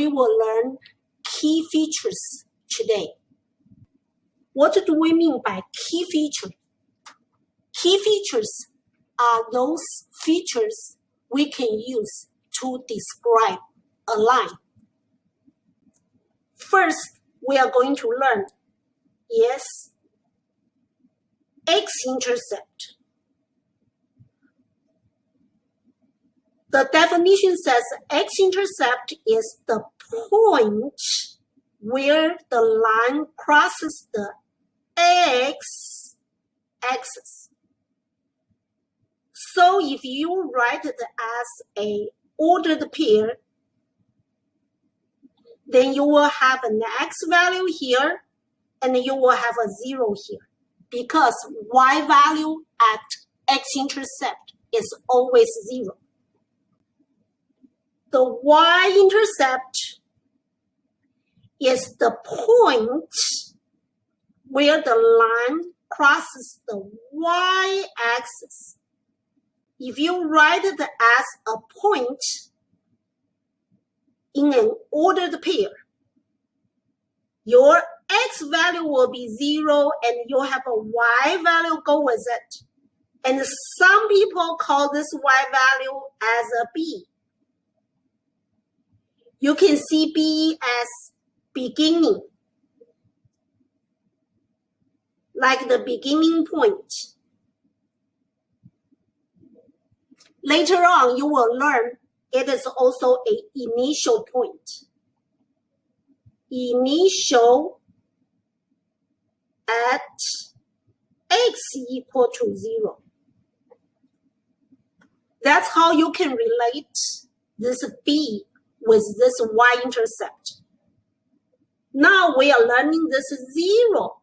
we will learn key features today. What do we mean by key feature? Key features are those features we can use to describe a line. First, we are going to learn is x-intercept. The definition says x-intercept is the point where the line crosses the x-axis. So if you write it as an ordered pair, then you will have an x value here, and you will have a 0 here, because y value at x-intercept is always 0. The y-intercept is the point where the line crosses the y-axis. If you write it as a point in an ordered pair, your x value will be 0 and you'll have a y value go with it. And some people call this y value as a b. You can see b as beginning, like the beginning point. Later on, you will learn it is also an initial point. Initial at x equal to 0. That's how you can relate this b with this y-intercept. Now we are learning this 0.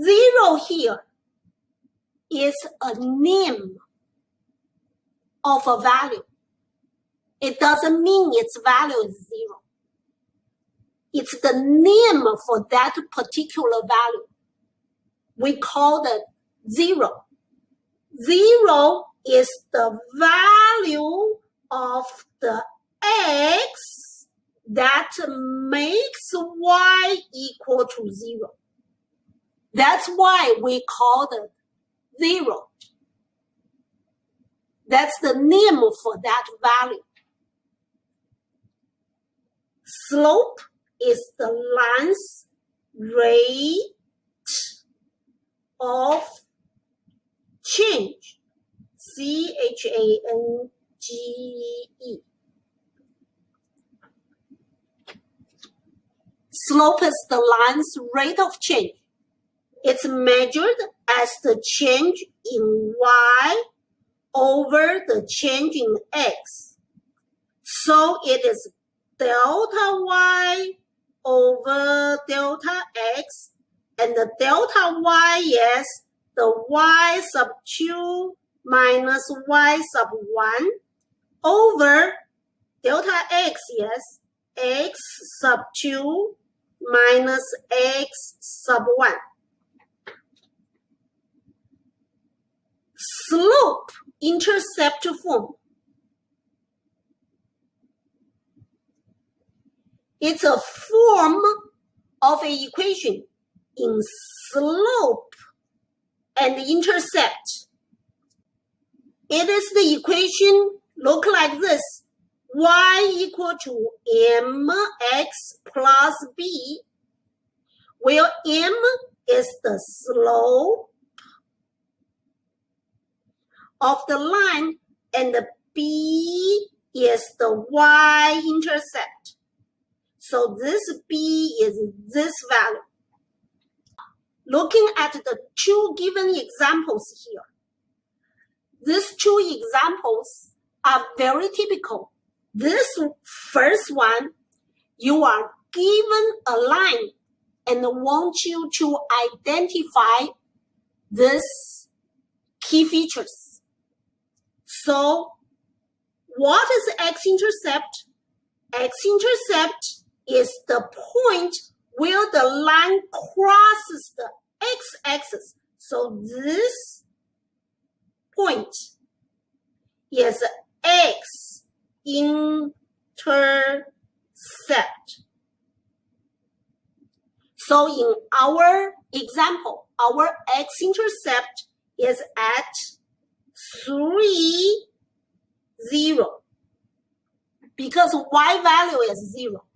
0 here is a name of a value. It doesn't mean its value is 0. It's the name for that particular value. We call it 0. 0 is the value of the x that makes y equal to 0. That's why we call it 0. That's the name for that value. Slope is the line's rate of change. C-H-A-N-G-E. Slope is the line's rate of change. It's measured as the change in y over the change in x. So it is delta y over delta x, and the delta y is the y sub 2 minus y sub 1 over delta x is x sub 2 minus x sub 1. Slope intercept form. It's a form of an equation in slope and intercept. It is the equation look like this. Y equal to mx plus b, where m is the slope of the line and the b is the y-intercept. So this b is this value. Looking at the two given examples here, these two examples are very typical. This first one, you are given a line and want you to identify these key features. So what is x-intercept? X-intercept is the point where the line crosses the x-axis. So this point is x-intercept. So in our example, our x-intercept is at 3, 0, because y value is 0.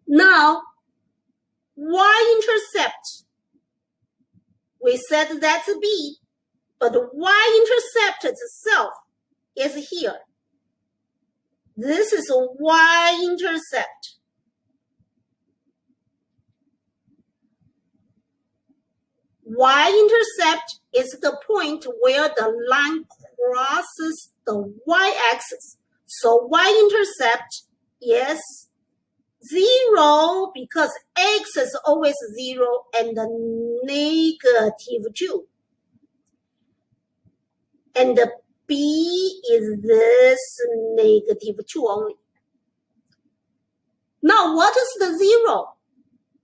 Now, y-intercept, we said that's b, but the y-intercept itself is here. This is a y-intercept. Y-intercept is the point where the line crosses the y-axis. So y-intercept is 0 because x is always 0 and -2. And the b is this -2 only. Now, what is the 0?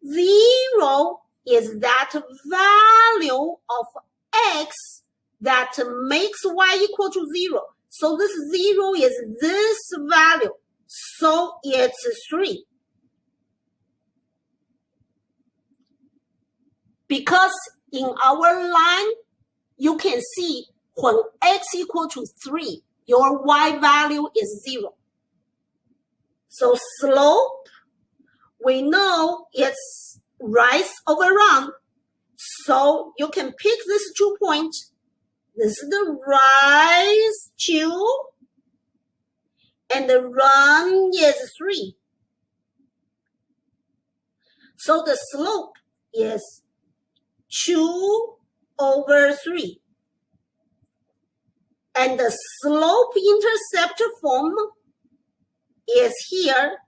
0 is that value of x that makes y equal to 0. So this 0 is this value. So it's 3. Because in our line, you can see when x equal to 3, your y value is 0. So slope, we know it's rise over run. So you can pick these 2 points. This is the rise 2, and the run is 3. So the slope is 2 over 3. And the slope-intercept form is here,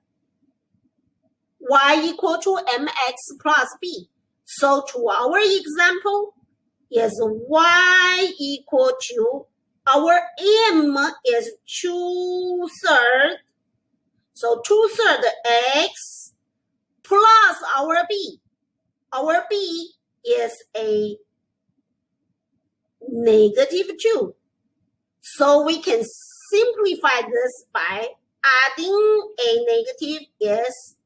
y equal to mx plus b. So to our example, is y equal to, our m is 2/3. So 2/3 x plus our b. Our b is a -2. So we can simplify this by adding a negative is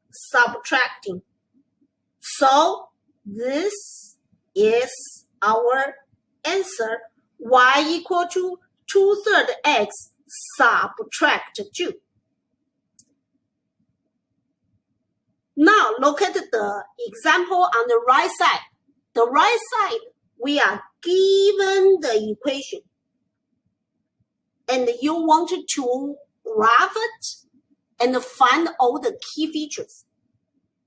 subtracting. So this is our answer, y equal to 2/3 x subtract 2. Now look at the example on the right side. The right side, we are given the equation. And you want to graph it and find all the key features.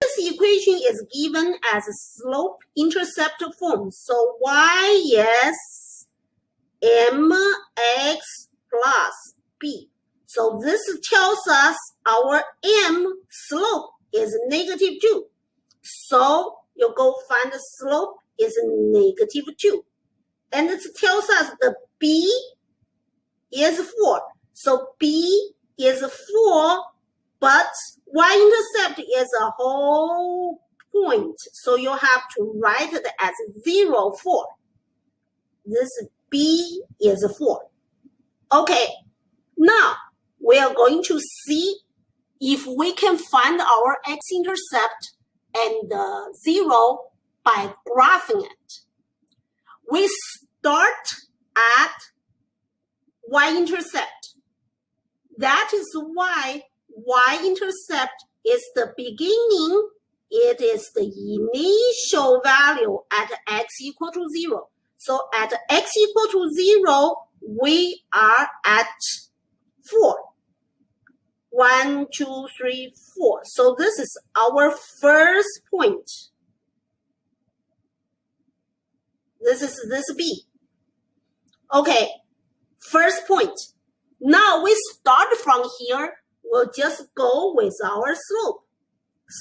This equation is given as a slope-intercept form. So y is mx plus b. So this tells us our m slope is -2. So you go find the slope is -2. And it tells us the b is 4. So b is 4, but y-intercept is a whole point. So you have to write it as 0, 4. This b is 4. Okay, now we are going to see if we can find our x-intercept and 0 by graphing it. We start at y-intercept. That is why y-intercept is the beginning. It is the initial value at x equal to 0. So at x equal to 0, we are at 4. 1, 2, 3, 4. So this is our first point. This is this b. Okay. First point. Now we start from here. We'll just go with our slope.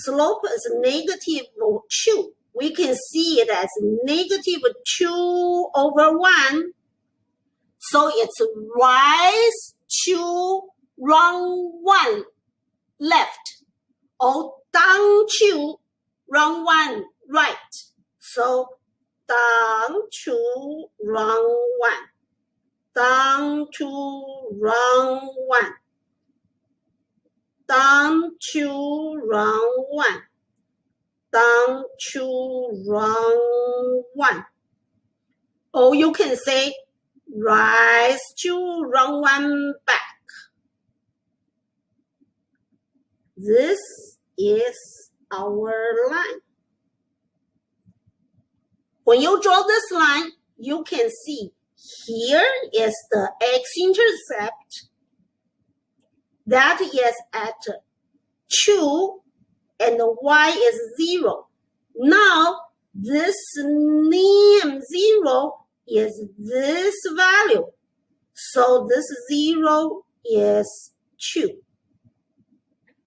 Slope is -2. We can see it as -2 over 1. So it's rise 2, run 1 left, or down 2, run 1 right. So down 2, run 1. Down 2, run 1. down to round 1, down to round 1. Or you can say rise to round 1 back. This is our line. When you draw this line, you can see here is the x-intercept. That is at 2 and y is 0. Now, this name 0 is this value. So this 0 is 2.